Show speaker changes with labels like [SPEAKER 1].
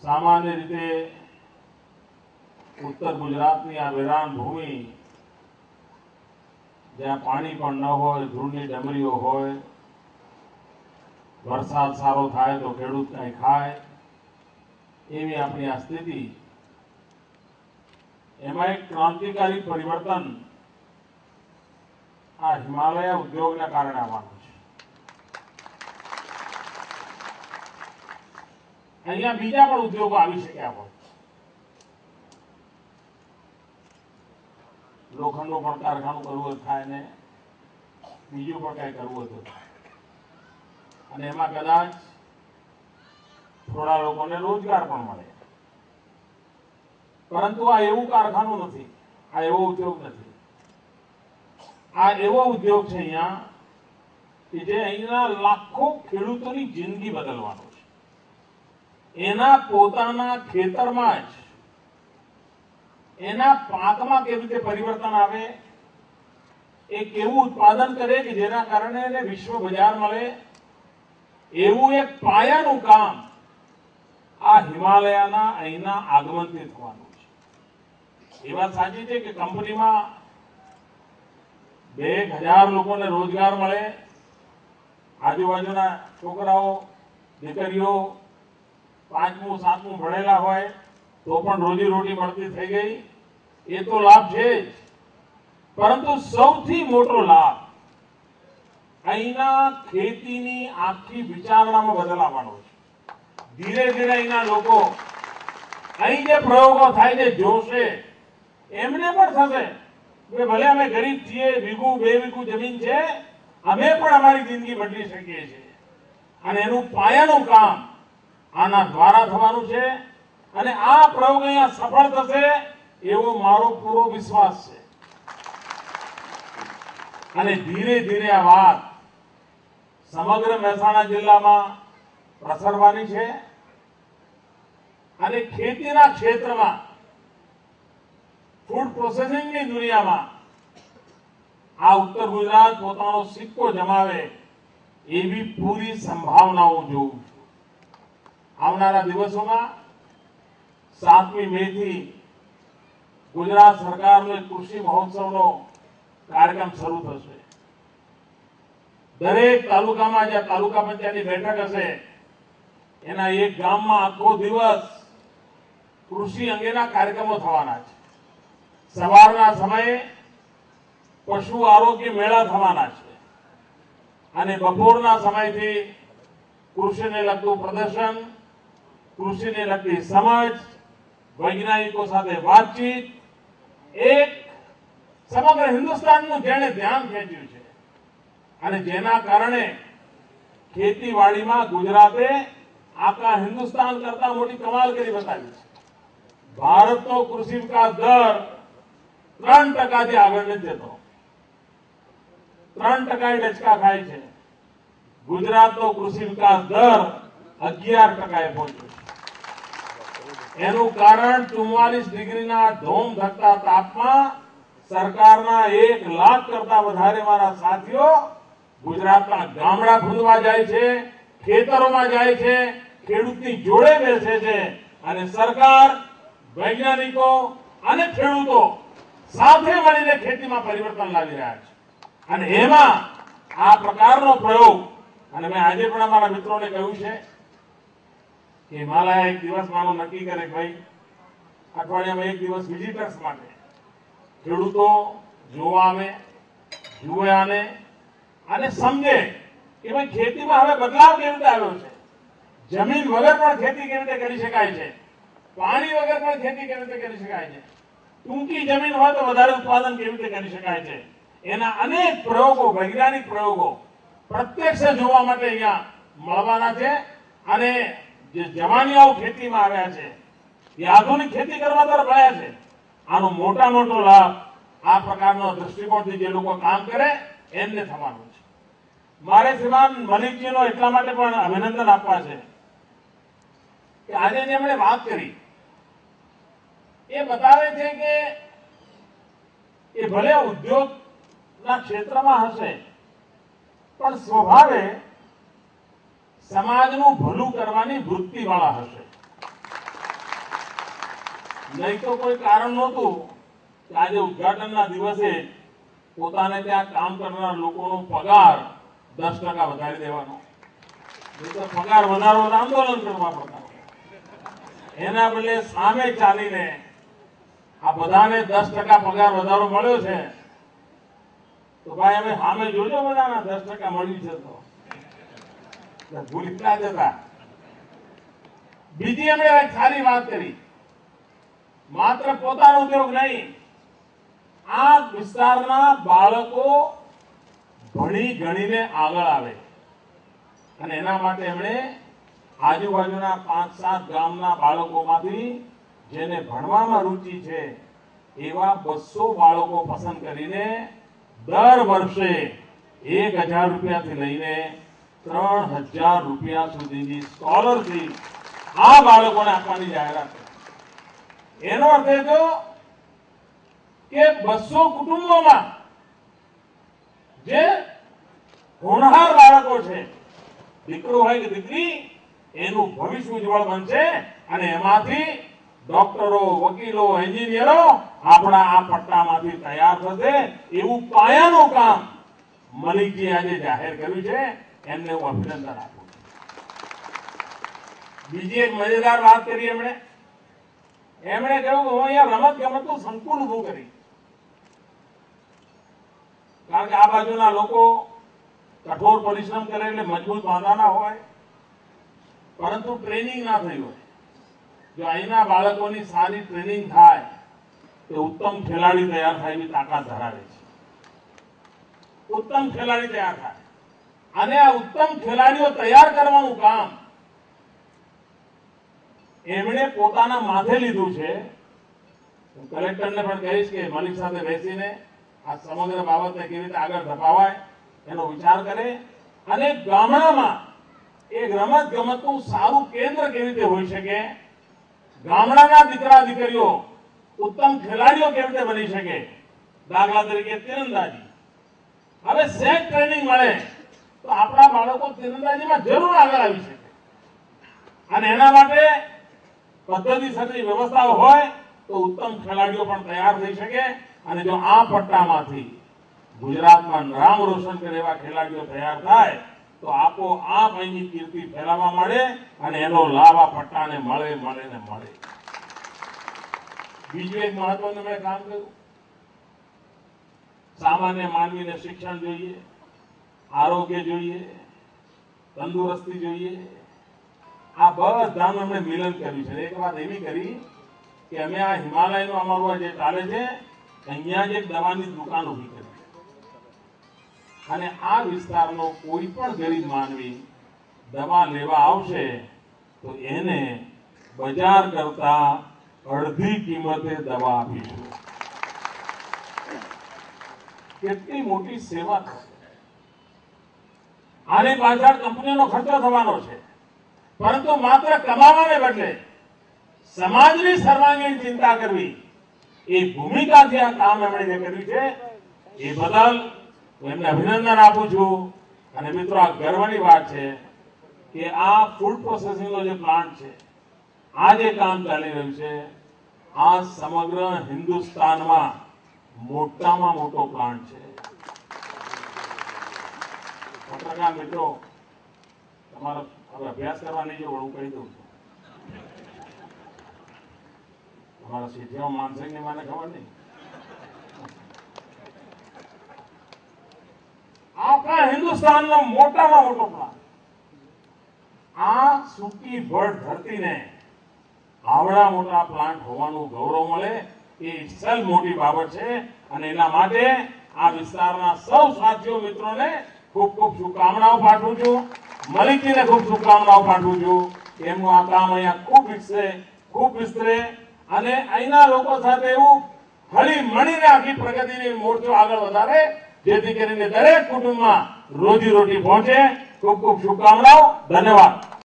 [SPEAKER 1] सामान्य रीते उत्तर गुजरातनी आ वेरान भूमि ज्यां पाणी पण न होय, धूळनी डमरीओ होय, वरसाद सारो थाय तो खेडूत कंई खाय, एवी आपणी आ स्थिति। एमां एक क्रांतिकारी परिवर्तन आ हिमालय उद्योगने कारणे आववानुं छे। अहींया बीजा पण उद्योगो आवी शक्या होय। लोखंडनो पण कारखानो करवो होय थाय ने बीजुं पण कांई करवुं होय तो थाय, अने एमां कदाच थोड़ा लोकोने रोजगार पण मळे। परंतु आ एवुं कारखानु नथी, आ एवो उद्योग नथी। आ एवो उद्योग छे अहींया के जे अहींना लाखो खेडूतोनी जिंदगी बदलवानो छे। एना पोताना खेतरमां ज एना पाकमां केवी रीते परिवर्तन आवे, एक एवुं उत्पादन करे के जेना कारणे एने विश्व बजार मळे, एवुं एक पायानुं काम आ हिमालयना अहींना आगमनथी थवानुं छे। ए वात साची छे के कंपनीमां 2000 लोकोने रोजगार मळे, आजूबाजूना छोकराओ दीकरीओ 5मुं 7मुं भणेला होय तो पण रोजी रोटी मळती थई गई, ए तो लाभ छे ज। परंतु सौथी मोटो लाभ अहींना खेतीनी आखी विचारणामां बदल आववानो छे। धीरे धीरे अहींना लोको અહીં જે પ્રયોગો થાય છે જોશે, એમને પણ થશે કે ભલે અમે ગરીબ છીએ, વીઘું 2 વીઘું જમીન છે, અમે પણ અમારી જિંદગી બદલી શકીએ છીએ। અને એનું પાયાનું કામ આના દ્વારા થવાનું છે અને આ પ્રયોગ અહીંયા સફળ થશે એવો મારો પૂરો વિશ્વાસ છે। અને ધીરે ધીરે આ વાત સમગ્ર મહેસાણા જિલ્લામાં પ્રસરવાની છે અને ખેતીના ક્ષેત્રમાં ફૂડ પ્રોસેસિંગની દુનિયામાં આ ઉત્તર ગુજરાત પોતાનો સિક્કો જમાવે એવી પૂરી સંભાવનાઓ જોઉં છું। આવનારા દિવસોમાં 7મી મેથી ગુજરાત સરકારનો કૃષિ મહોત્સવનો કાર્યક્રમ શરૂ થશે। દરેક તાલુકામાં જ્યાં તાલુકા પંચાયતની બેઠક હશે એના એક ગામમાં આખો દિવસ કૃષિ અંગેના કાર્યક્રમો થવાના છે। સવારના સમયે પશુ આરોગ્ય મેળા થવાના છે અને બપોરના સમયથી કૃષિને લગતું પ્રદર્શન, કૃષિને લગતી સમજ, વૈજ્ઞાનિકો સાથે વાતચીત, એક સમગ્ર હિન્દુસ્તાનનું જેણે ધ્યાન ખેંચ્યું છે અને જેના કારણે ખેતીવાડીમાં ગુજરાતે આખા હિન્દુસ્તાન કરતા મોટી કમાલ કરી બતાવી છે। ભારતનો કૃષિ વિકાસ દર 3% આગળ નથી જતો, 3% ડચકા ખાય છે। ગુજરાતનો કૃષિ વિકાસ દર 11% પહોંચ્યો છે। એનું કારણ 44 ડિગ્રીના ધોમ ધકતા તાપમાં સરકારના 1 લાખ કરતા વધારે મારા સાથીઓ ગુજરાતના ગામડા ખોદવા જાય છે, ખેતરોમાં જાય છે, ખેડૂતની જોડે બેસે છે અને સરકાર, વૈજ્ઞાનિકો અને ખેડૂતો સાથે મળીને ખેતીમાં પરિવર્તન લાવી રહ્યા છે। અને એમાં આ પ્રકારનો પ્રયોગ, અને મેં આજે પણ અમારા મિત્રોને કહ્યું છે કે હિમાલય એક દિવસ માનો નક્કી કરે કે ભાઈ અઠવાડિયામાં 1 દિવસ વિઝિટર્સ માટે ખેડૂતો જોવા આવે, જુએ આને અને સમજે કે ભાઈ ખેતીમાં હવે બદલાવ કેવી રીતે આવ્યો છે। જમીન વગર પણ ખેતી કેવી રીતે કરી શકાય છે, પાણી વગર પણ ખેતી કેવી રીતે કરી શકાય છે, ટૂંકી જમીન હોય તો વધારે ઉત્પાદન કેવી રીતે કરી શકાય છે, એના અનેક પ્રયોગો, વૈજ્ઞાનિક પ્રયોગો પ્રત્યક્ષ જોવા માટે અહીંયા મળવાના છે। અને જે જવાનિયાઓ ખેતીમાં આવ્યા છે એ આધુનિક ખેતી કરવા તરફ વળ્યા છે। આનો મોટા મોટો લાભ આ પ્રકારનો દૃષ્ટિકોણથી જે લોકો કામ કરે એમને થવાનું છે। મારે શ્રીમાન મલિકજીનો એટલા માટે પણ અભિનંદન આપવા છે કે આજે જેમણે વાત કરી એ બતાવે છે કે એ ભલે ઉદ્યોગના ક્ષેત્રમાં હશે પણ સ્વભાવે સમાજનું ભલું કરવાની વૃત્તિવાળા હશે। નહીં તો કોઈ કારણ નહોતું કે આજે ઉદ્ઘાટનના દિવસે પોતાને ત્યાં કામ કરનાર લોકોનો પગાર 10% વધારી દેવાનો, નહીં તો પગાર વધારો આંદોલન કરવા પડતા. એના બદલે સામે ચાલીને આ બધાને 10% પગાર વધારો મળ્યો છે, તો ભાઈ હવે સામે જોજો બધાના 10% મળ્યું છે તો ભૂલી ના જતા. બીજી એમણે એક સારી વાત કરી, માત્ર પોતાનો ઉદ્યોગ નહીં, આ વિસ્તારના બાળકો ભણી ગણીને આગળ આવે અને એના માટે એમણે આજુબાજુના 5-7 ગામના બાળકોમાંથી જેને ભણવામાં રુચિ છે એવા 200 બાળકો પસંદ કરીને દર વર્ષે 1000 રૂપિયાથી લઈને 3000 રૂપિયા સુધીની સ્કોલરશીપ આ બાળકોને આપવાની જાહેરાત કરી. એનો અર્થ એ થયો કે 200 કુટુંબોમાં જે હોનહાર બાળકો છે, દીકરો હોય કે દીકરી, એનું ભવિષ્ય ઉજ્જવળ બનશે અને એમાંથી ડોક્ટરો, વકીલો, એન્જિનિયરો આપણા આ પટ્ટામાંથી તૈયાર થશે. એવું પાયાનું કામ મલિકજી આજે જાહેર કર્યું છે, એમને હું અભિનંદન આપું છું. બીજી એક મજેદાર વાત કરી એમણે કહ્યું કે હું અહીંયા રમત ગમતનું સંકુલ ઉભું કરી, કારણ કે આ બાજુના લોકો કઠોર પરિશ્રમ કરે એટલે મજબૂત બાંધાના હોય, પરંતુ ટ્રેનિંગ ના થઈ હોય. જો અહીંના બાળકોની સારી ટ્રેનિંગ થાય તો ઉત્તમ ખેલાડી તૈયાર થાય એવી તાકાત ધરાવે છે. ઉત્તમ ખેલાડી તૈયાર થાય અને આ ઉત્તમ ખેલાડીઓ તૈયાર કરવાનું કામ એમણે પોતાના માથે લીધું છે. હું કલેક્ટરને પણ કહીશ કે મલિક સાથે બેસીને આ સમગ્ર બાબતને કેવી રીતે આગળ ધપાવાય એનો વિચાર કરે અને ગામડામાં એક રમત ગમતનું સારું કેન્દ્ર કેવી રીતે હોઈ શકે, ગામડાના દીકરા દીકરીઓ ઉત્તમ ખેલાડીઓ કેવી રીતે બની શકે. દાખલા તરીકે તીરંદાજી, હવે સેટ ટ્રેનિંગ મળે તો આપણા બાળકો તીરંદાજીમાં જરૂર આગળ આવી શકે અને એના માટે પદ્ધતિસરની વ્યવસ્થાઓ હોય તો ઉત્તમ ખેલાડીઓ પણ તૈયાર થઈ શકે અને જો આ પટ્ટામાંથી ગુજરાતમાં નામ રોશન કરે એવા ખેલાડીઓ તૈયાર થાય તો આપોઆપ અહીંની કીર્તિ ફેલાવવા મળે અને એનો લાભ આ પટ્ટાને મળે. બીજું એક મહત્વનું મેં કામ કર્યું, સામાન્ય માનવીને શિક્ષણ જોઈએ, આરોગ્ય જોઈએ, તંદુરસ્તી જોઈએ, આ બધાનું અમે મિલન કર્યું છે. એક વાત એવી કરી કે અમે આ હિમાલયનું અમારું જે ચાલે છે અહીંયા જ એક દવાની દુકાન ઉભી કરી અને આ વિસ્તારનો કોઈ પણ ગરીબ માનવી દવા લેવા આવશે તો એને બજાર કરતા અડધી કિંમતે દવા આપીશું. કેટલી મોટી સેવા થશે. આની પાછળ કંપનીનો ખર્ચો થવાનો છે, પરંતુ માત્ર કમાવાને બદલે સમાજની સર્વાંગીણ ચિંતા કરવી એ ભૂમિકાથી આ કામ એમણે જે કર્યું છે એ બદલ હું એમને અભિનંદન આપું છું. અને મિત્રો, આ ગર્વની વાત છે કે આ ફૂડ પ્રોસેસિંગનો જે પ્લાન્ટ છે, આ જે કામ ચાલી રહ્યું છે, આ સમગ્ર હિન્દુસ્તાનમાં મોટામાં મોટો પ્લાન્ટ છે. પત્રકાર મિત્રો, તમારા અભ્યાસ કરવા નહીં જવું, હું કહી દઉં છું. તમારા સીધીઓ માનસિંહ ની મને ખબર નહીં. આપણા હિન્દુસ્તાનનો મોટામાં મોટો પ્લાન્ટ, આ સૂકી ભડ ધરતીને આવડા મોટા પ્લાન્ટ હોવાનું ગૌરવ મળે એ ઇસલ મોટી બાબત છે. અને એના માટે આ વિસ્તારના સૌ સાથીઓ મિત્રોને ખૂબ ખૂબ શુભકામનાઓ પાઠવું છું. મલિકજીને ખૂબ શુભકામનાઓ પાઠવું છું. એમનું આ કામ અહીંયા ખૂબ વિકસે, ખૂબ વિસ્તરે અને અહીંના લોકો સાથે એવું હળી મળીને આખી પ્રગતિની મોરચો આગળ વધારે, જેથી કરીને દરેક કુટુંબમાં રોજી રોટી પહોંચે. ખૂબ ખૂબ શુભકામનાઓ. ધન્યવાદ.